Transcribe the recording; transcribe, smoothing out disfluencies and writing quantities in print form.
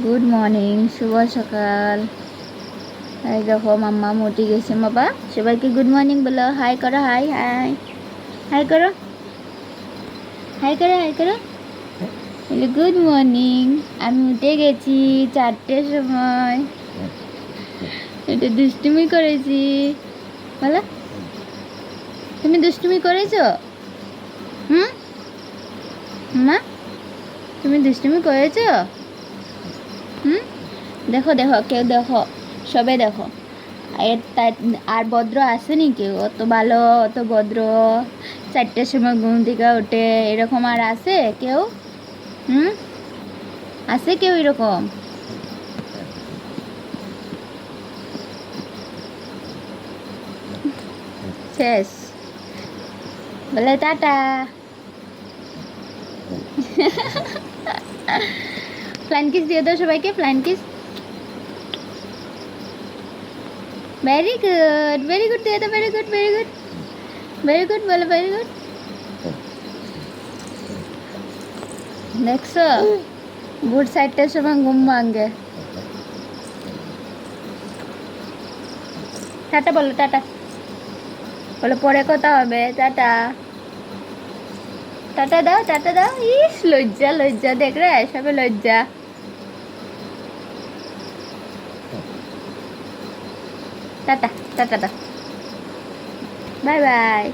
Good morning, শুভ সকাল। এই দেখো মাম্মা উঠে গেছে। বাবা সবাইকে গুড মর্নিং বলো, হাই করো, হাই হাই হাই করো, হাই করো, হাই করো। বলে গুড মর্নিং, আমি উঠে গেছি 4টের সময়। এটা দুষ্টুমি করেছি। বলো, তুমি দুষ্টুমি করেছো? হুম, মা তুমি দুষ্টুমি করেছো? হুম, দেখো দেখো, কেউ দেখো, সবে দেখো। আর ভদ্র আসেনি কেউ, অত ভালো, অত ভদ্র, 4টের সময় ঘুম থেকে ওঠে, এরকম আর আছে কেউ? হুম, আছে কেউ এরকম? শেষ। বলে টাটা। ফ্লাইং কিস দিয়ে দাও সবাইকে, flying kiss. Very good, very good দিয়ে দাও, very good, very good, very good বলো, ভেরি গুড। দেখছো, ভোর 4টের সময় ঘুম ভাঙে। টাটা বলো, টাটা বলো, পরে কথা হবে, টাটা। টাটা দাও, টাটা দাও। ইস লজ্জা, লজ্জা দেখ রে, সবে লজ্জা। টাটা, টাটা দাও, বাই বাই।